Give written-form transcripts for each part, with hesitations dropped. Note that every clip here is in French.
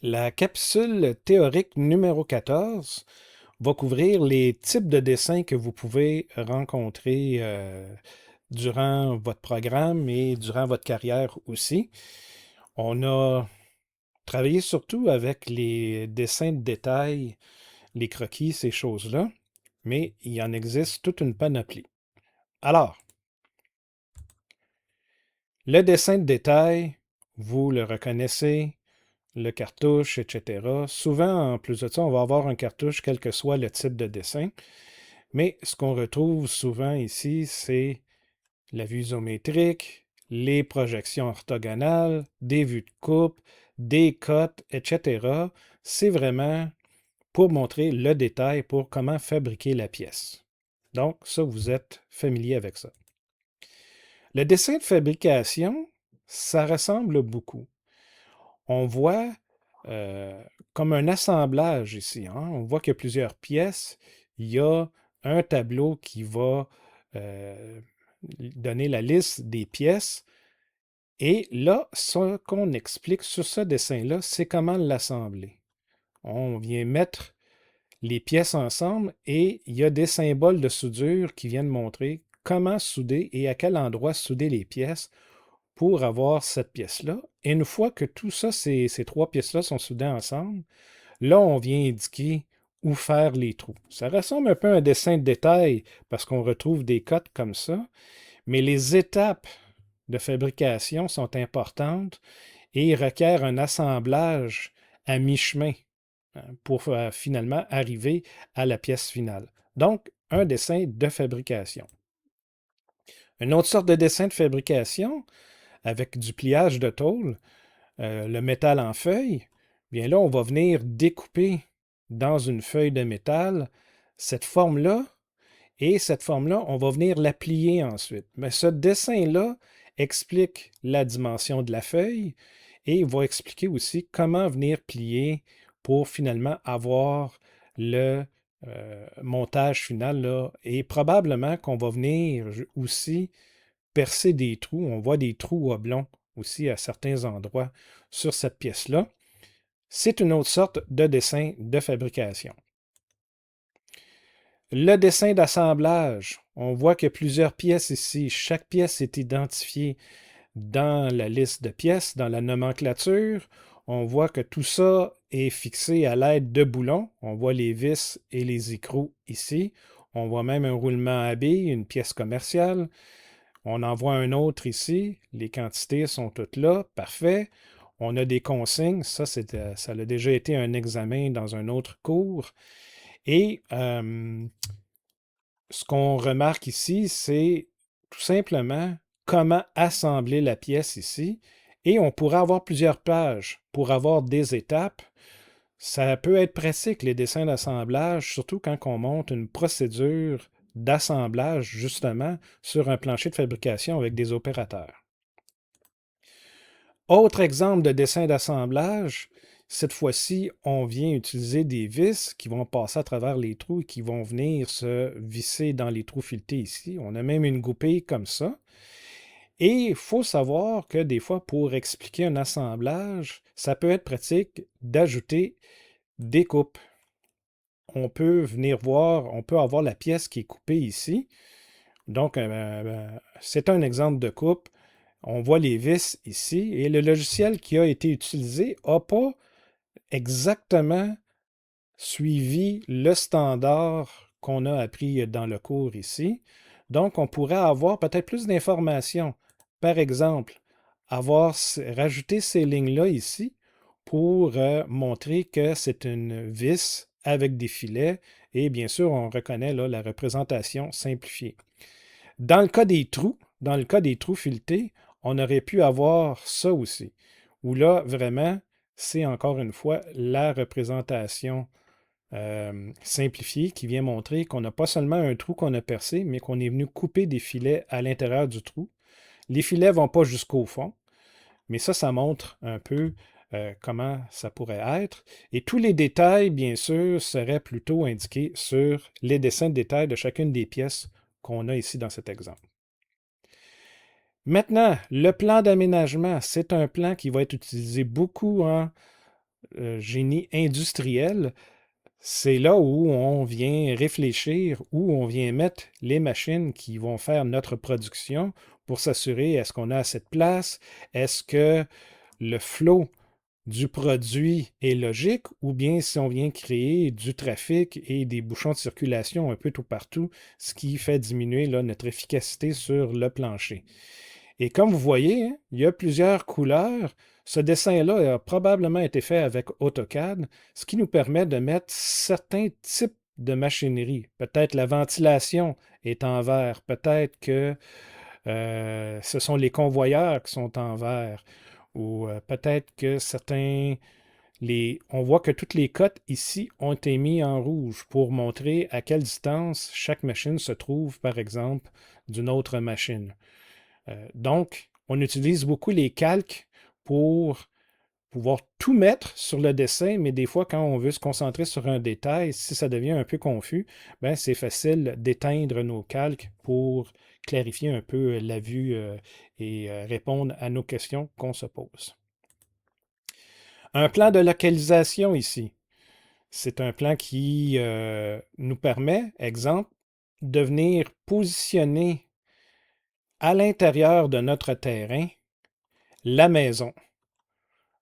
La capsule théorique numéro 14 va couvrir les types de dessins que vous pouvez rencontrer durant votre programme et durant votre carrière aussi. On a travaillé surtout avec les dessins de détail, les croquis, ces choses-là, mais il en existe toute une panoplie. Alors, le dessin de détail, vous le reconnaissez, le cartouche, etc. Souvent, en plus de ça, on va avoir un cartouche, quel que soit le type de dessin. Mais ce qu'on retrouve souvent ici, c'est la vue isométrique, les projections orthogonales, des vues de coupe, des cotes, etc. C'est vraiment pour montrer le détail pour comment fabriquer la pièce. Donc, ça, vous êtes familier avec ça. Le dessin de fabrication, ça ressemble beaucoup. On voit euh, comme un assemblage ici, hein. On voit qu'il y a plusieurs pièces. Il y a un tableau qui va donner la liste des pièces. Et là, ce qu'on explique sur ce dessin-là, c'est comment l'assembler. On vient mettre les pièces ensemble et il y a des symboles de soudure qui viennent montrer comment souder et à quel endroit souder les pièces pour avoir cette pièce-là. Et une fois que tout ça, ces trois pièces-là sont soudées ensemble, là, on vient indiquer où faire les trous. Ça ressemble un peu à un dessin de détail parce qu'on retrouve des cotes comme ça, mais les étapes de fabrication sont importantes et requièrent un assemblage à mi-chemin pour finalement arriver à la pièce finale. Donc, un dessin de fabrication. Une autre sorte de dessin de fabrication, avec du pliage de tôle, le métal en feuille, bien là, on va venir découper dans une feuille de métal cette forme-là, et cette forme-là, on va venir la plier ensuite. Mais ce dessin-là explique la dimension de la feuille et il va expliquer aussi comment venir plier pour finalement avoir le montage final là. Et probablement qu'on va venir aussi percer des trous. On voit des trous oblongs aussi à certains endroits sur cette pièce-là. C'est une autre sorte de dessin de fabrication. Le dessin d'assemblage, on voit qu'il y a plusieurs pièces ici. Chaque pièce est identifiée dans la liste de pièces, dans la nomenclature. On voit que tout ça est fixé à l'aide de boulons. On voit les vis et les écrous ici. On voit même un roulement à billes, une pièce commerciale. On en voit un autre ici. Les quantités sont toutes là. Parfait. On a des consignes. Ça a déjà été un examen dans un autre cours. Et ce qu'on remarque ici, c'est tout simplement comment assembler la pièce ici. Et on pourrait avoir plusieurs pages pour avoir des étapes. Ça peut être pratique, les dessins d'assemblage, surtout quand on monte une procédure d'assemblage, justement, sur un plancher de fabrication avec des opérateurs. Autre exemple de dessin d'assemblage, cette fois-ci, on vient utiliser des vis qui vont passer à travers les trous et qui vont venir se visser dans les trous filetés ici. On a même une goupille comme ça. Et il faut savoir que des fois, pour expliquer un assemblage, ça peut être pratique d'ajouter des coupes. On peut venir voir, on peut avoir la pièce qui est coupée ici. Donc, c'est un exemple de coupe. On voit les vis ici et le logiciel qui a été utilisé n'a pas exactement suivi le standard qu'on a appris dans le cours ici. Donc, on pourrait avoir peut-être plus d'informations. Par exemple, rajouter ces lignes-là ici pour montrer que c'est une vis avec des filets et bien sûr, on reconnaît là, la représentation simplifiée. Dans le cas des trous filetés, on aurait pu avoir ça aussi, où là, vraiment, c'est encore une fois la représentation simplifiée qui vient montrer qu'on n'a pas seulement un trou qu'on a percé, mais qu'on est venu couper des filets à l'intérieur du trou. Les filets ne vont pas jusqu'au fond, mais ça montre un peu comment ça pourrait être. Et tous les détails, bien sûr, seraient plutôt indiqués sur les dessins de détail de chacune des pièces qu'on a ici dans cet exemple. Maintenant, le plan d'aménagement, c'est un plan qui va être utilisé beaucoup génie industriel, c'est là où on vient réfléchir, où on vient mettre les machines qui vont faire notre production pour s'assurer est-ce qu'on a assez de place, est-ce que le flot du produit est logique ou bien si on vient créer du trafic et des bouchons de circulation un peu tout partout, ce qui fait diminuer là, notre efficacité sur le plancher. Et comme vous voyez, hein, il y a plusieurs couleurs. Ce dessin-là a probablement été fait avec AutoCAD, ce qui nous permet de mettre certains types de machinerie. Peut-être la ventilation est en vert, peut-être que ce sont les convoyeurs qui sont en vert, ou peut-être que on voit que toutes les cotes ici ont été mises en rouge pour montrer à quelle distance chaque machine se trouve, par exemple, d'une autre machine. Donc, on utilise beaucoup les calques pour pouvoir tout mettre sur le dessin, mais des fois, quand on veut se concentrer sur un détail, si ça devient un peu confus, ben, c'est facile d'éteindre nos calques pour clarifier un peu la vue et répondre à nos questions qu'on se pose. Un plan de localisation ici. C'est un plan qui nous permet, exemple, de venir positionner à l'intérieur de notre terrain la maison,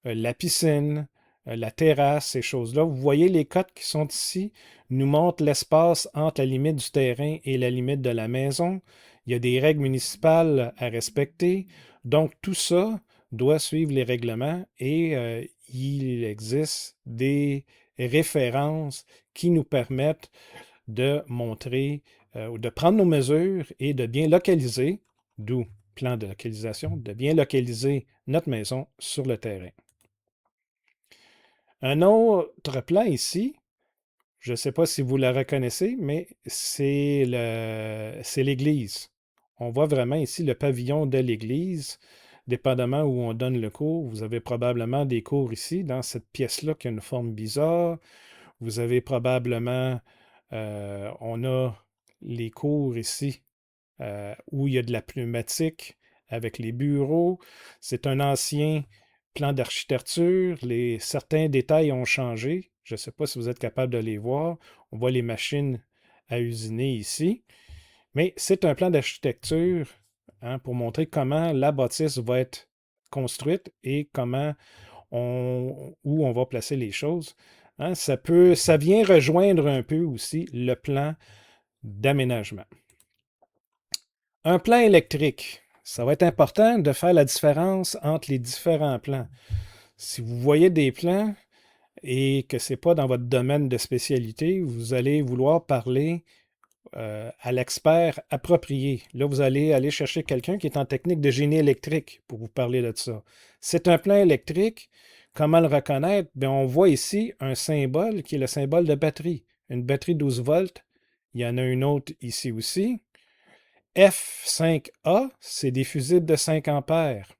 la piscine, la terrasse, ces choses-là. Vous voyez les cotes qui sont ici nous montrent l'espace entre la limite du terrain et la limite de la maison. Il y a des règles municipales à respecter. Donc, tout ça doit suivre les règlements et il existe des références qui nous permettent de montrer ou de prendre nos mesures et de bien localiser, d'où plan de localisation, de bien localiser notre maison sur le terrain. Un autre plan ici, je ne sais pas si vous la reconnaissez, mais c'est l'église. On voit vraiment ici le pavillon de l'église, dépendamment où on donne le cours. Vous avez probablement des cours ici, dans cette pièce-là qui a une forme bizarre. Vous avez probablement, on a les cours ici où il y a de la pneumatique avec les bureaux. C'est un ancien plan d'architecture. Certains détails ont changé. Je ne sais pas si vous êtes capable de les voir. On voit les machines à usiner ici. Mais c'est un plan d'architecture hein, pour montrer comment la bâtisse va être construite et où on va placer les choses. Hein, ça vient rejoindre un peu aussi le plan d'aménagement. Un plan électrique. Ça va être important de faire la différence entre les différents plans. Si vous voyez des plans et que ce n'est pas dans votre domaine de spécialité, vous allez vouloir parler à l'expert approprié. Là, vous allez aller chercher quelqu'un qui est en technique de génie électrique pour vous parler de ça. C'est un plan électrique. Comment le reconnaître? Bien, on voit ici un symbole qui est le symbole de batterie. Une batterie 12 volts. Il y en a une autre ici aussi. F5A, c'est des fusibles de 5 ampères.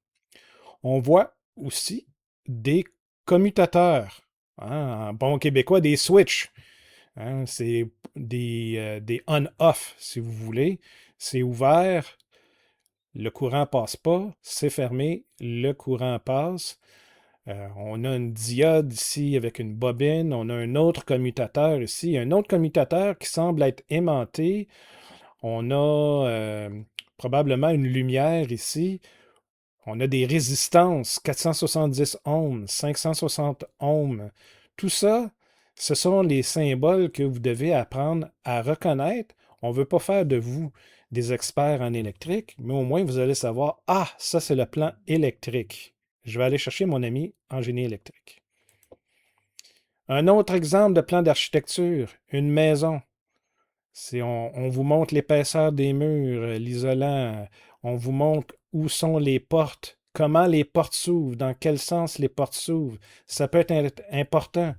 On voit aussi des commutateurs. Hein, en bon québécois, des switches. Hein, c'est des on-off, si vous voulez. C'est ouvert, le courant passe pas. C'est fermé, le courant passe. On a une diode ici avec une bobine. On a un autre commutateur ici. Un autre commutateur qui semble être aimanté. On a probablement une lumière ici. On a des résistances, 470 ohms, 560 ohms. Tout ça, ce sont les symboles que vous devez apprendre à reconnaître. On ne veut pas faire de vous des experts en électrique, mais au moins vous allez savoir, ah, ça c'est le plan électrique. Je vais aller chercher mon ami en génie électrique. Un autre exemple de plan d'architecture, une maison. On vous montre l'épaisseur des murs, l'isolant, on vous montre où sont les portes, comment les portes s'ouvrent, dans quel sens les portes s'ouvrent. Ça peut être important,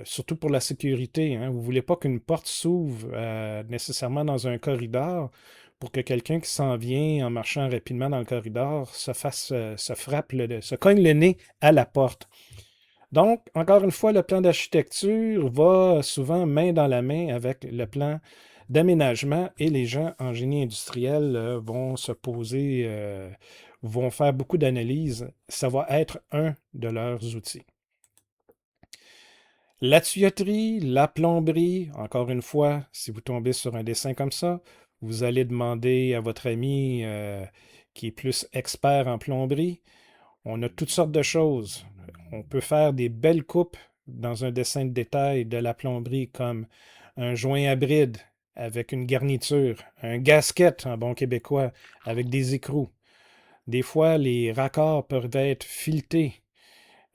surtout pour la sécurité. Hein. Vous ne voulez pas qu'une porte s'ouvre nécessairement dans un corridor pour que quelqu'un qui s'en vient en marchant rapidement dans le corridor se cogne le nez à la porte. Donc, encore une fois, le plan d'architecture va souvent main dans la main avec le plan d'aménagement et les gens en génie industriel vont se poser, vont faire beaucoup d'analyses. Ça va être un de leurs outils. La tuyauterie, la plomberie, encore une fois, si vous tombez sur un dessin comme ça, vous allez demander à votre ami qui est plus expert en plomberie. On a toutes sortes de choses. On peut faire des belles coupes dans un dessin de détail de la plomberie comme un joint à bride avec une garniture, un gasket en bon québécois avec des écrous. Des fois, les raccords peuvent être filetés.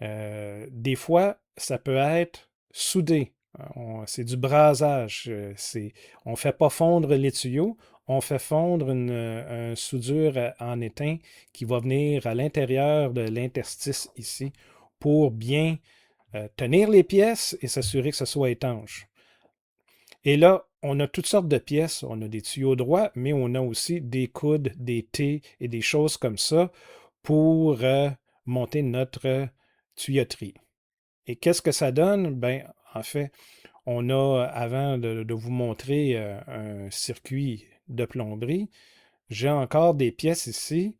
Des fois, ça peut être soudé. C'est du brasage. On ne fait pas fondre les tuyaux, on fait fondre une soudure en étain qui va venir à l'intérieur de l'interstice ici pour bien tenir les pièces et s'assurer que ce soit étanche. Et là, on a toutes sortes de pièces. On a des tuyaux droits, mais on a aussi des coudes, des T et des choses comme ça pour monter notre tuyauterie. Et qu'est-ce que ça donne? Ben, en fait, on a, avant de vous montrer un circuit de plomberie, j'ai encore des pièces ici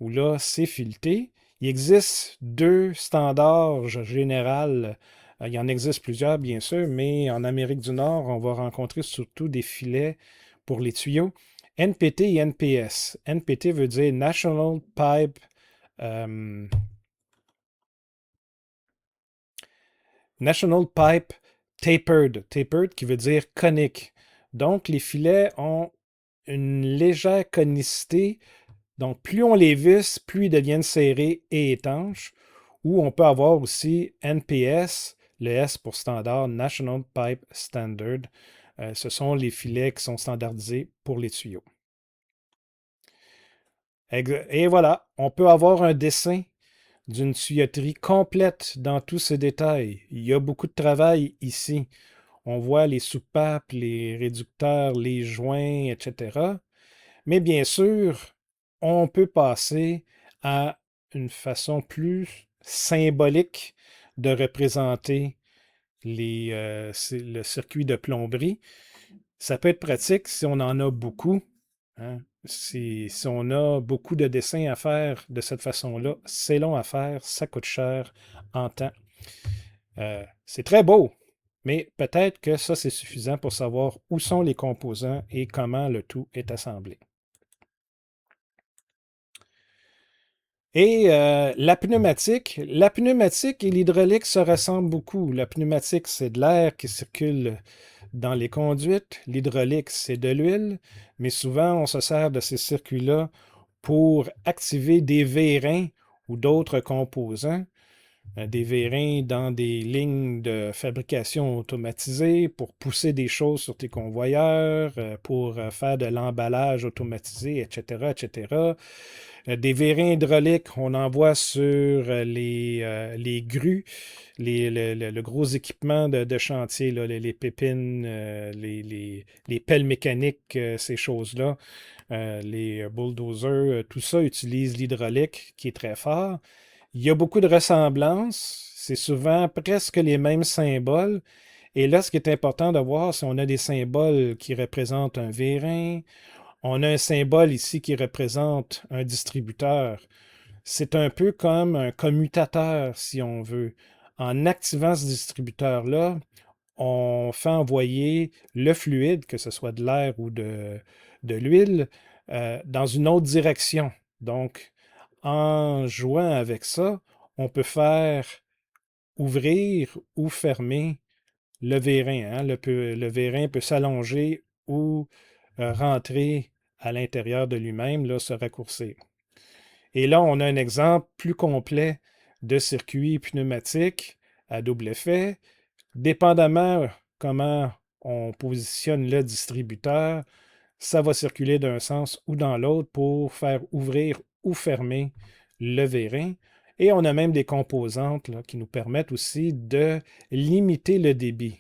où là, c'est fileté. Il existe deux standards généraux. Il y en existe plusieurs, bien sûr, mais en Amérique du Nord, on va rencontrer surtout des filets pour les tuyaux. NPT et NPS. NPT veut dire National Pipe euh, National Pipe Tapered. Tapered qui veut dire conique. Donc, les filets ont une légère conicité. Donc, plus on les visse, plus ils deviennent serrés et étanches. Ou on peut avoir aussi NPS, le S pour standard, National Pipe Standard. Ce sont les filets qui sont standardisés pour les tuyaux. Et voilà, on peut avoir un dessin d'une tuyauterie complète dans tous ses détails. Il y a beaucoup de travail ici. On voit les soupapes, les réducteurs, les joints, etc. Mais bien sûr, on peut passer à une façon plus symbolique de représenter le circuit de plomberie. Ça peut être pratique si on en a beaucoup. Hein. Si on a beaucoup de dessins à faire de cette façon-là, c'est long à faire, ça coûte cher en temps. C'est très beau, mais peut-être que ça, c'est suffisant pour savoir où sont les composants et comment le tout est assemblé. Et la pneumatique et l'hydraulique se ressemblent beaucoup. La pneumatique, c'est de l'air qui circule dans les conduites. L'hydraulique, c'est de l'huile. Mais souvent, on se sert de ces circuits-là pour activer des vérins ou d'autres composants. Des vérins dans des lignes de fabrication automatisées pour pousser des choses sur tes convoyeurs, pour faire de l'emballage automatisé, etc., etc. Des vérins hydrauliques, on en voit sur les grues, le gros équipement de chantier, là, les pépines, les pelles mécaniques, ces choses-là, les bulldozers, tout ça utilise l'hydraulique qui est très fort. Il y a beaucoup de ressemblances. C'est souvent presque les mêmes symboles. Et là, ce qui est important de voir, c'est qu'on a des symboles qui représentent un vérin. On a un symbole ici qui représente un distributeur. C'est un peu comme un commutateur, si on veut. En activant ce distributeur-là, on fait envoyer le fluide, que ce soit de l'air ou de l'huile, dans une autre direction. Donc, en jouant avec ça, on peut faire ouvrir ou fermer le vérin. Hein. Le vérin peut s'allonger ou rentrer à l'intérieur de lui-même, là, se raccourcir. Et là, on a un exemple plus complet de circuit pneumatique à double effet. Dépendamment comment on positionne le distributeur, ça va circuler d'un sens ou dans l'autre pour faire ouvrir ou fermer le vérin. Et on a même des composantes là, qui nous permettent aussi de limiter le débit.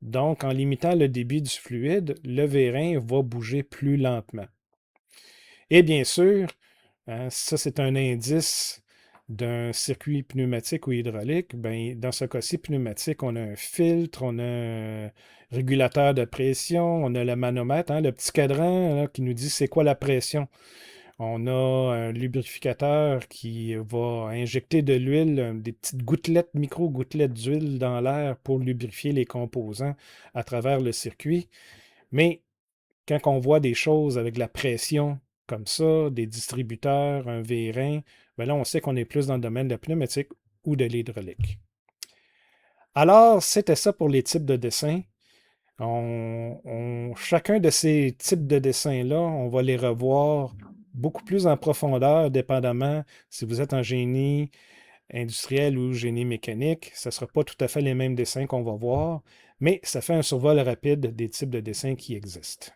Donc, en limitant le débit du fluide, le vérin va bouger plus lentement. Et bien sûr, hein, ça c'est un indice d'un circuit pneumatique ou hydraulique. Ben, dans ce cas-ci, pneumatique, on a un filtre, on a un régulateur de pression, on a le manomètre, hein, le petit cadran là, qui nous dit c'est quoi la pression. On a un lubrificateur qui va injecter de l'huile, des petites gouttelettes, micro-gouttelettes d'huile dans l'air pour lubrifier les composants à travers le circuit. Mais quand on voit des choses avec de la pression comme ça, des distributeurs, un vérin, ben là, on sait qu'on est plus dans le domaine de la pneumatique ou de l'hydraulique. Alors, c'était ça pour les types de dessins. Chacun de ces types de dessins-là, on va les revoir beaucoup plus en profondeur, dépendamment si vous êtes en génie industriel ou génie mécanique. Ce ne sera pas tout à fait les mêmes dessins qu'on va voir, mais ça fait un survol rapide des types de dessins qui existent.